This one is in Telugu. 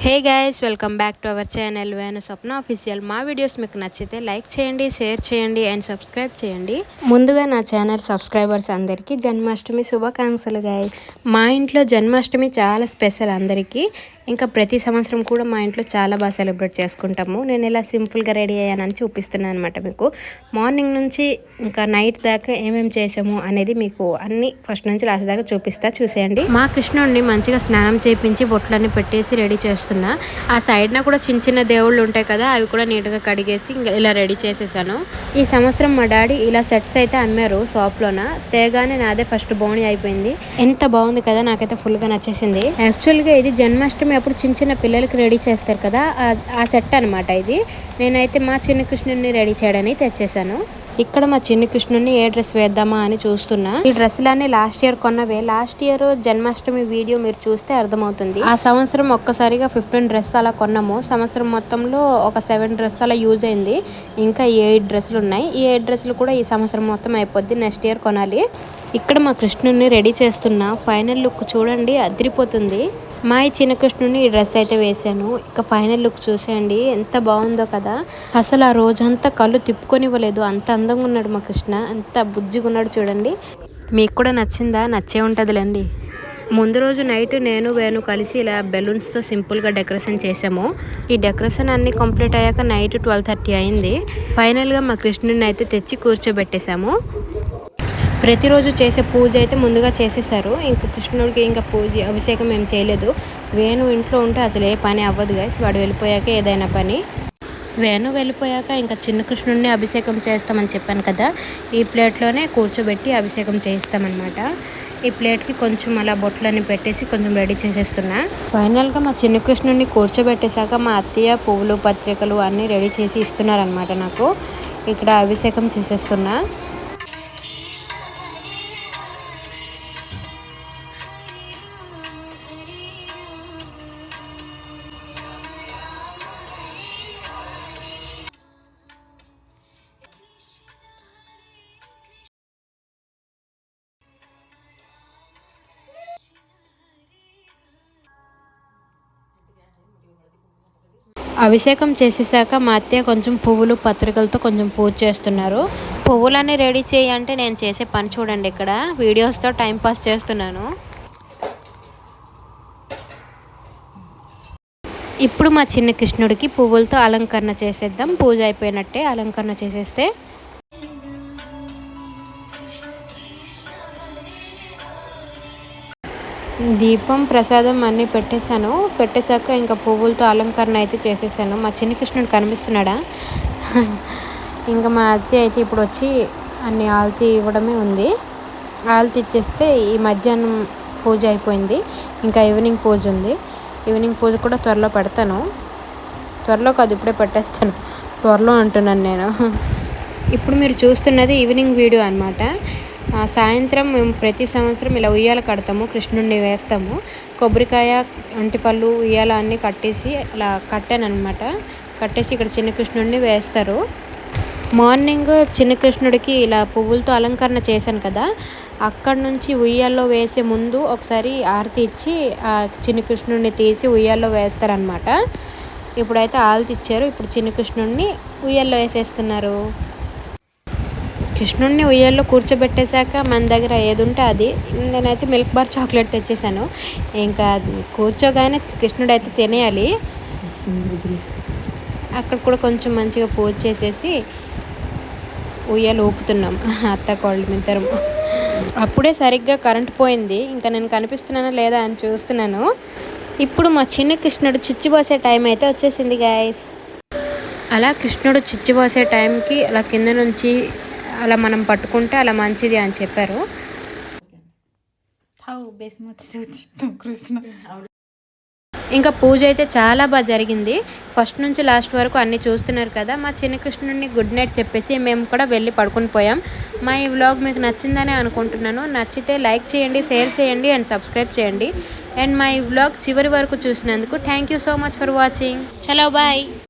Hey guys, welcome back to our channel Venu Swapna official. మా వీడియోస్ మీకు నచ్చితే లైక్ చేయండి, షేర్ చేయండి అండ్ సబ్స్క్రైబ్ చేయండి. ముందుగా నా ఛానల్ సబ్స్క్రైబర్స్ అందరికీ జన్మాష్టమి శుభాకాంక్షలు గైస్. మా ఇంట్లో జన్మాష్టమి చాలా స్పెషల్ అందరికీ. ఇంకా ప్రతి సంవత్సరం కూడా మా ఇంట్లో చాలా బాగా సెలబ్రేట్ చేసుకుంటాము. నేను ఇలా సింపుల్గా రెడీ అయ్యానని చూపిస్తున్నాను అనమాట మీకు. మార్నింగ్ నుంచి ఇంకా నైట్ దాకా ఏమేమి చేసాము అనేది మీకు అన్ని ఫస్ట్ నుంచి లాస్ట్ దాకా చూసేయండి. మా కృష్ణుడిని మంచిగా స్నానం చేయించి బొట్లన్నీ పెట్టేసి రెడీ చేస్తున్నా. ఆ సైడ్న కూడా చిన్న చిన్న దేవుళ్ళు ఉంటాయి కదా, అవి కూడా నీట్గా కడిగేసి ఇంకా ఇలా రెడీ చేసేసాను. ఈ సంవత్సరం మా డాడీ ఇలా సెట్స్ అయితే అమ్మారు షాప్లోన. తేగానే నాదే ఫస్ట్ బోణి అయిపోయింది. ఎంత బాగుంది కదా, నాకైతే ఫుల్గా నచ్చేసింది. యాక్చువల్గా ఇది జన్మాష్టమి అప్పుడు చిన్న చిన్న పిల్లలకి రెడీ చేస్తారు కదా, ఆ సెట్ అనమాట ఇది. నేనైతే మా చిన్న కృష్ణుడిని రెడీ చేయడానికి తెచ్చేసాను. ఇక్కడ మా చిన్న కృష్ణుడిని ఏ డ్రెస్ వేద్దామా అని చూస్తున్నా. ఈ డ్రెస్సులన్నీ లాస్ట్ ఇయర్ కొన్నవే. లాస్ట్ ఇయర్ జన్మాష్టమి వీడియో మీరు చూస్తే అర్థమవుతుంది. ఆ సంవత్సరం ఒక్కసారిగా 15 డ్రెస్ అలా కొన్నాము. సంవత్సరం మొత్తంలో ఒక 7 డ్రెస్ అలా యూజ్ అయింది. ఇంకా 8 డ్రెస్సులు ఉన్నాయి. ఈ 8 డ్రెస్సులు కూడా ఈ సంవత్సరం మొత్తం అయిపోద్ది. నెక్స్ట్ ఇయర్ కొనాలి. ఇక్కడ మా కృష్ణుడిని రెడీ చేస్తున్నా. ఫైనల్ లుక్ చూడండి, అదిరిపోతుంది. మా ఈ చిన్న కృష్ణుని ఈ డ్రెస్ అయితే వేసాను. ఇక ఫైనల్ లుక్ చూసేయండి, ఎంత బాగుందో కదా. అసలు ఆ రోజంతా కళ్ళు తిప్పుకొనివ్వలేదు, అంత అందంగా ఉన్నాడు మా కృష్ణ. అంత బుజ్జిగా ఉన్నాడు చూడండి. మీకు కూడా నచ్చిందా? నచ్చే ఉంటుందిలేండి. ముందు రోజు నైట్ నేను వేణు కలిసి ఇలా బెలూన్స్తో సింపుల్గా డెకరేషన్ చేసాము. ఈ డెకరేషన్ అన్నీ కంప్లీట్ అయ్యాక నైట్ 12:30 అయింది. ఫైనల్గా మా కృష్ణుని అయితే తెచ్చి కూర్చోబెట్టేశాము. ప్రతిరోజు చేసే పూజ అయితే ముందుగా చేసేసారు. ఇంకా కృష్ణుడికి ఇంకా పూజ అభిషేకం ఏం చేయలేదు. వేణు ఇంట్లో ఉంటే అసలు ఏ పని అవ్వదు గైస్. వాడు వెళ్ళిపోయాక ఏదైనా పని. వేణు వెళ్ళిపోయాక ఇంకా చిన్న కృష్ణుడిని అభిషేకం చేస్తామని చెప్పాను కదా, ఈ ప్లేట్లోనే కూర్చోబెట్టి అభిషేకం చేయిస్తామన్నమాట. ఈ ప్లేట్కి కొంచెం అలా బొట్లన్నీ పెట్టేసి కొంచెం రెడీ చేసేస్తున్నా. ఫైనల్గా మా చిన్న కృష్ణుడిని కూర్చోబెట్టేశాక మా అత్తయ్య పువ్వులు పత్రికలు అన్నీ రెడీ చేసి ఇస్తున్నారనమాట నాకు. ఇక్కడ అభిషేకం చేసేస్తున్నా. అభిషేకం చేసేసాక మా అత్తయ్య కొంచెం పువ్వులు పత్రికలతో కొంచెం పూజ చేస్తున్నారు. పువ్వులన్నీ రెడీ చేయి అంటే నేను చేసే పని చూడండి. ఇక్కడ వీడియోస్తో టైంపాస్ చేస్తున్నాను. ఇప్పుడు మా చిన్న కృష్ణుడికి పువ్వులతో అలంకరణ చేసేద్దాం. పూజ అయిపోయినట్టే అలంకరణ చేసేస్తే. దీపం ప్రసాదం అన్నీ పెట్టేశాక ఇంకా పువ్వులతో అలంకరణ అయితే చేసేసాను. మా చిన్న కృష్ణుడు కనిపిస్తున్నాడా? ఇంకా మా అత్తయ్య అయితే ఇప్పుడు వచ్చి అన్ని ఆల్తీ ఇవ్వడమే ఉంది. ఆల్తీ ఇచ్చేస్తే ఈ మధ్యాహ్నం పూజ అయిపోయింది. ఇంకా ఈవినింగ్ పూజ ఉంది. ఈవినింగ్ పూజ కూడా త్వరలో పెడతాను. త్వరలో కాదు, ఇప్పుడే పెట్టేస్తాను. త్వరలో అంటున్నాను నేను. ఇప్పుడు మీరు చూస్తున్నది ఈవినింగ్ వీడియో అనమాట. సాయంత్రం మేము ప్రతి సంవత్సరం ఇలా ఉయ్యాల కడతాము, కృష్ణుడిని వేస్తాము. కొబ్బరికాయ, అంటిపళ్ళు, ఉయ్యాల అన్నీ కట్టేసి అలా కట్టానమాట. కట్టేసి ఇక్కడ చిన్న కృష్ణుడిని వేస్తారు. మార్నింగ్ చిన్న కృష్ణుడికి ఇలా పువ్వులతో అలంకరణ చేశాను కదా, అక్కడ నుంచి ఉయ్యాల్లో వేసే ముందు ఒకసారి ఆరతి ఇచ్చి ఆ చిన్న కృష్ణుడిని తీసి ఉయ్యాల్లో వేస్తారనమాట. ఇప్పుడైతే ఆరతి ఇచ్చారు. ఇప్పుడు చిన్న కృష్ణుడిని ఉయ్యాల్లో వేసేస్తున్నారు. కృష్ణుడిని ఉయ్యాల్లో కూర్చోబెట్టేశాక మన దగ్గర ఏది ఉంటే అది. నేనైతే మిల్క్ బార్ చాక్లెట్ తెచ్చేసాను. ఇంకా కూర్చోగానే కృష్ణుడు అయితే తినేయాలి. అక్కడ కూడా కొంచెం మంచిగా పూజ చేసేసి ఉయ్యాలు ఊపుతున్నాం అత్త కోళ్ళ మిద్దరం. అప్పుడే సరిగ్గా కరెంట్ పోయింది. ఇంకా నేను కనిపిస్తున్నానా లేదా అని చూస్తున్నాను. ఇప్పుడు మా చిన్న కృష్ణుడు చిచ్చిపోసే టైం అయితే వచ్చేసింది గైస్. అలా కృష్ణుడు చిచ్చిపోసే టైంకి అలా కింద నుంచి అలా మనం పట్టుకుంటే అలా మంచిది అని చెప్పారు. ఇంకా పూజ అయితే చాలా బాగా జరిగింది. ఫస్ట్ నుంచి లాస్ట్ వరకు అన్నీ చూస్తున్నారు కదా. మా చిన్న కృష్ణుడిని గుడ్ నైట్ చెప్పేసి మేము కూడా వెళ్ళి పడుకుని పోయాం. మా ఈ వ్లాగ్ మీకు నచ్చిందని అనుకుంటున్నాను. నచ్చితే లైక్ చేయండి, షేర్ చేయండి అండ్ సబ్స్క్రైబ్ చేయండి. అండ్ మా ఈ వ్లాగ్ చివరి వరకు చూసినందుకు thank you so much for watching. చలో బాయ్.